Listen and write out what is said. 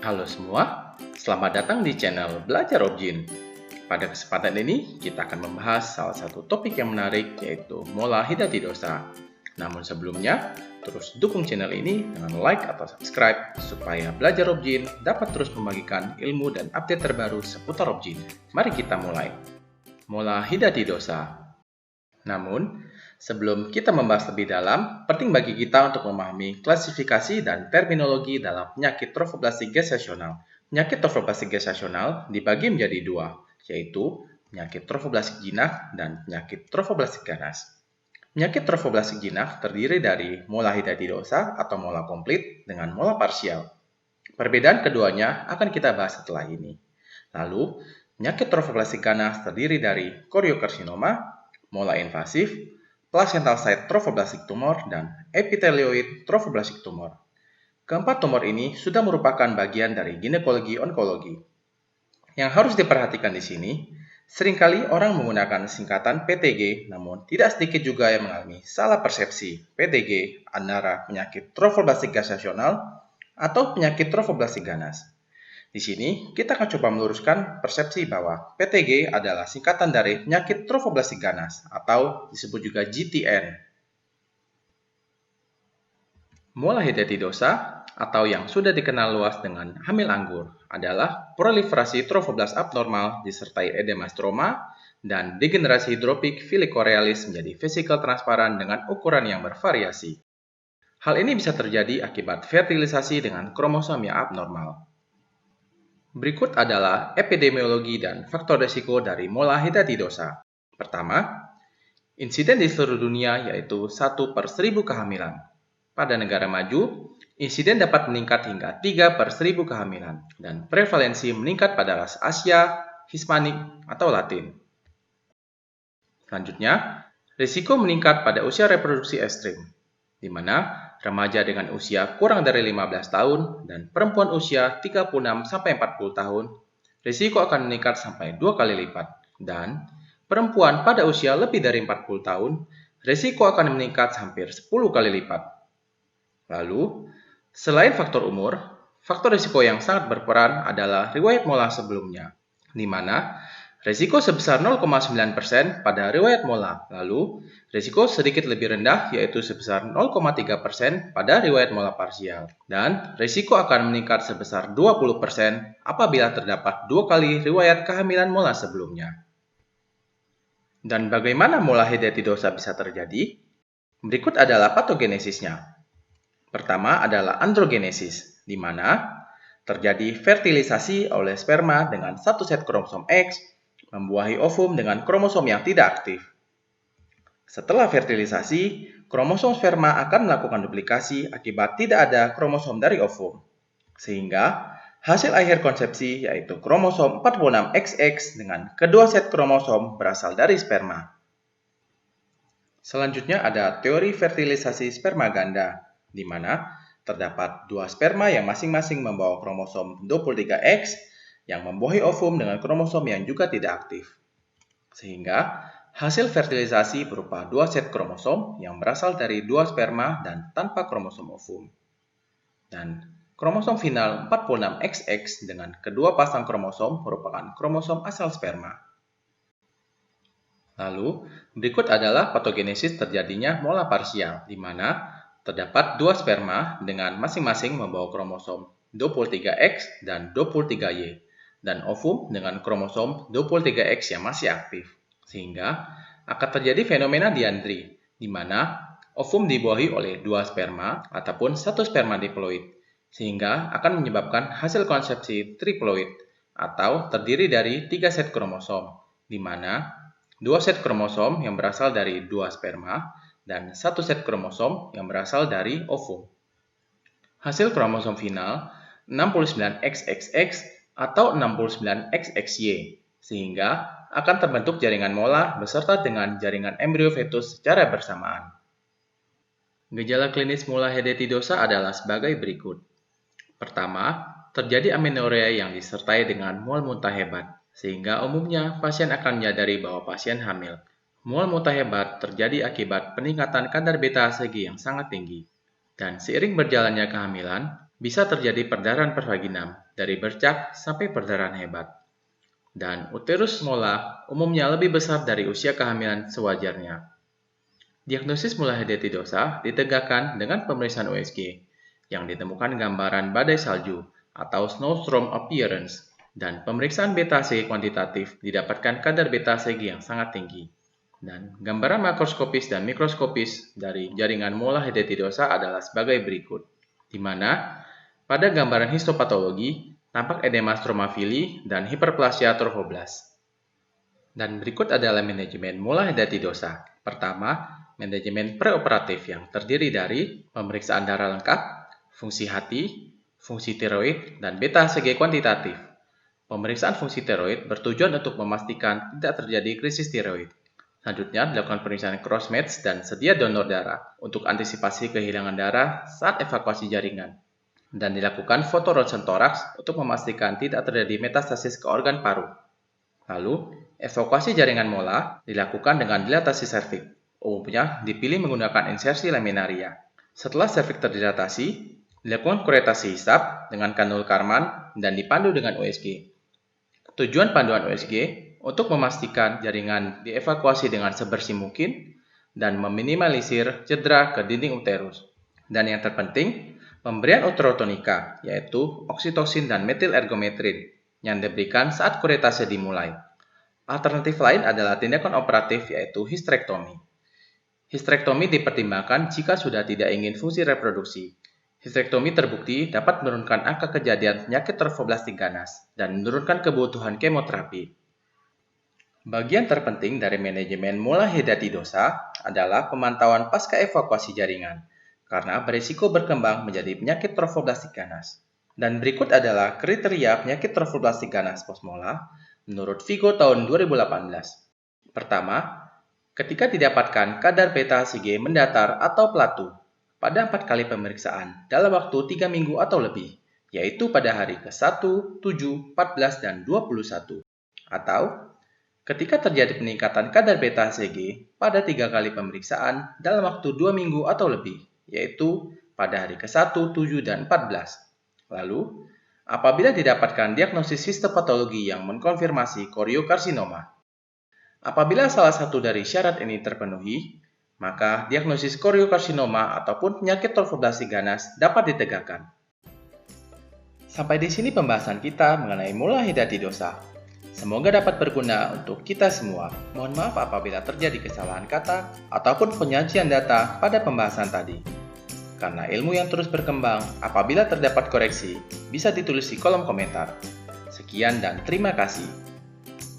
Halo semua, selamat datang di channel Belajar Objin. Pada kesempatan ini, kita akan membahas salah satu topik yang menarik, yaitu mola hidatidosa. Namun sebelumnya, terus dukung channel ini dengan like atau subscribe, supaya Belajar Objin dapat terus membagikan ilmu dan update terbaru seputar Objin. Mari kita mulai. Mola hidatidosa. Namun, sebelum kita membahas lebih dalam, penting bagi kita untuk memahami klasifikasi dan terminologi dalam penyakit trofoblastik gestasional. Penyakit trofoblastik gestasional dibagi menjadi dua, yaitu penyakit trofoblastik jinak dan penyakit trofoblastik ganas. Penyakit trofoblastik jinak terdiri dari mola hidatidosa atau mola komplit dengan mola parsial. Perbedaan keduanya akan kita bahas setelah ini. Lalu, penyakit trofoblastik ganas terdiri dari koriokarsinoma, mola invasif, placental site trophoblastic tumor, dan epithelioid trophoblastic tumor. Keempat tumor ini sudah merupakan bagian dari ginekologi onkologi. Yang harus diperhatikan di sini, seringkali orang menggunakan singkatan PTG, namun tidak sedikit juga yang mengalami salah persepsi PTG antara penyakit trophoblastik gestasional atau penyakit trophoblastik ganas. Di sini, kita akan coba meluruskan persepsi bahwa PTG adalah singkatan dari penyakit trofoblastik ganas atau disebut juga GTN. Mola hidatidosa atau yang sudah dikenal luas dengan hamil anggur adalah proliferasi trofoblast abnormal disertai edema stroma dan degenerasi hidropik filicorealis menjadi vesikel transparan dengan ukuran yang bervariasi. Hal ini bisa terjadi akibat fertilisasi dengan kromosom yang abnormal. Berikut adalah epidemiologi dan faktor risiko dari mola hidatidosa. Pertama, insiden di seluruh dunia yaitu 1/1000 kehamilan. Pada negara maju, insiden dapat meningkat hingga 3/1000 kehamilan dan prevalensi meningkat pada ras Asia, Hispanik, atau Latin. Selanjutnya, risiko meningkat pada usia reproduksi ekstrim, di mana remaja dengan usia kurang dari 15 tahun dan perempuan usia 36-40 tahun, risiko akan meningkat sampai 2 kali lipat. Dan perempuan pada usia lebih dari 40 tahun, risiko akan meningkat hampir 10 kali lipat. Lalu, selain faktor umur, faktor risiko yang sangat berperan adalah riwayat mola sebelumnya, di mana risiko sebesar 0,9% pada riwayat mola, lalu risiko sedikit lebih rendah yaitu sebesar 0,3% pada riwayat mola parsial, dan risiko akan meningkat sebesar 20% apabila terdapat 2 kali riwayat kehamilan mola sebelumnya. Dan bagaimana mola hidatidosa bisa terjadi? Berikut adalah patogenesisnya. Pertama adalah androgenesis, di mana terjadi fertilisasi oleh sperma dengan satu set kromosom X membuahi ovum dengan kromosom yang tidak aktif. Setelah fertilisasi, kromosom sperma akan melakukan duplikasi akibat tidak ada kromosom dari ovum. Sehingga hasil akhir konsepsi yaitu kromosom 46XX dengan kedua set kromosom berasal dari sperma. Selanjutnya ada teori fertilisasi sperma ganda, di mana terdapat dua sperma yang masing-masing membawa kromosom 23X yang membuahi ovum dengan kromosom yang juga tidak aktif. Sehingga hasil fertilisasi berupa dua set kromosom yang berasal dari dua sperma dan tanpa kromosom ovum. Dan kromosom final 46XX dengan kedua pasang kromosom merupakan kromosom asal sperma. Lalu, berikut adalah patogenesis terjadinya mola parsial, di mana terdapat dua sperma dengan masing-masing membawa kromosom 23X dan 23Y, dan ovum dengan kromosom 23X yang masih aktif. Sehingga akan terjadi fenomena diandri, di mana ovum dibuahi oleh dua sperma ataupun satu sperma diploid, sehingga akan menyebabkan hasil konsepsi triploid atau terdiri dari 3 set kromosom, di mana 2 set kromosom yang berasal dari dua sperma dan 1 set kromosom yang berasal dari ovum. Hasil kromosom final 69XXX atau 69XXY, sehingga akan terbentuk jaringan mola beserta dengan jaringan embrio fetus secara bersamaan. Gejala klinis mola hidatidosa adalah sebagai berikut. Pertama, terjadi amenorrea yang disertai dengan mual muntah hebat, sehingga umumnya pasien akan menyadari bahwa pasien hamil. Mual muntah hebat terjadi akibat peningkatan kadar beta HCG yang sangat tinggi. Dan seiring berjalannya kehamilan, Bisa terjadi perdarahan pervaginam dari bercak sampai perdarahan hebat. Dan uterus mola umumnya lebih besar dari usia kehamilan sewajarnya. Diagnosis mula hidatidosa ditegakkan dengan pemeriksaan USG yang ditemukan gambaran badai salju atau snowstorm appearance, dan pemeriksaan beta CG kuantitatif didapatkan kadar beta CG yang sangat tinggi. Dan gambaran makroskopis dan mikroskopis dari jaringan mola hidatidosa adalah sebagai berikut, di mana pada gambaran histopatologi tampak edema stromafili dan hiperplasia trophoblas. Dan berikut adalah manajemen mola hidatidosa. Pertama, manajemen preoperatif yang terdiri dari pemeriksaan darah lengkap, fungsi hati, fungsi tiroid, dan beta CG kuantitatif. Pemeriksaan fungsi tiroid bertujuan untuk memastikan tidak terjadi krisis tiroid. Selanjutnya, dilakukan pemeriksaan cross-match dan sedia donor darah untuk antisipasi kehilangan darah saat evakuasi jaringan. Dan dilakukan foto ronsen toraks untuk memastikan tidak terjadi metastasis ke organ paru. Lalu, evakuasi jaringan mola dilakukan dengan dilatasi serviks. Umumnya dipilih menggunakan insersi laminaria. Setelah serviks terdilatasi, dilakukan kuretasi hisap dengan kanul Karman dan dipandu dengan USG. Tujuan panduan USG untuk memastikan jaringan dievakuasi dengan sebersih mungkin dan meminimalisir cedera ke dinding uterus. Dan yang terpenting, pemberian uterotonika, yaitu oksitoksin dan metil ergometrin, yang diberikan saat kuretasi dimulai. Alternatif lain adalah tindakan operatif, yaitu histrektomi. Histrektomi dipertimbangkan jika sudah tidak ingin fungsi reproduksi. Histrektomi terbukti dapat menurunkan angka kejadian penyakit trophoblastik ganas dan menurunkan kebutuhan kemoterapi. Bagian terpenting dari manajemen mola hidatidosa adalah pemantauan pasca evakuasi jaringan, karena berisiko berkembang menjadi penyakit trophoblastik ganas. Dan berikut adalah kriteria penyakit trophoblastik ganas postmola menurut Vigo tahun 2018. Pertama, ketika didapatkan kadar beta CG mendatar atau plateau pada 4 kali pemeriksaan dalam waktu 3 minggu atau lebih, yaitu pada hari ke-1, 7, 14, dan 21. Atau ketika terjadi peningkatan kadar beta CG pada 3 kali pemeriksaan dalam waktu 2 minggu atau lebih, yaitu pada hari ke-1, 7, dan 14. Lalu, apabila didapatkan diagnosis histopatologi yang mengkonfirmasi koriokarsinoma. Apabila salah satu dari syarat ini terpenuhi, maka diagnosis koriokarsinoma ataupun penyakit trophoblastik ganas dapat ditegakkan. Sampai di sini pembahasan kita mengenai mola hidatidosa. Semoga dapat berguna untuk kita semua. Mohon maaf apabila terjadi kesalahan kata ataupun penyajian data pada pembahasan tadi. Karena ilmu yang terus berkembang, apabila terdapat koreksi, bisa ditulis di kolom komentar. Sekian dan terima kasih.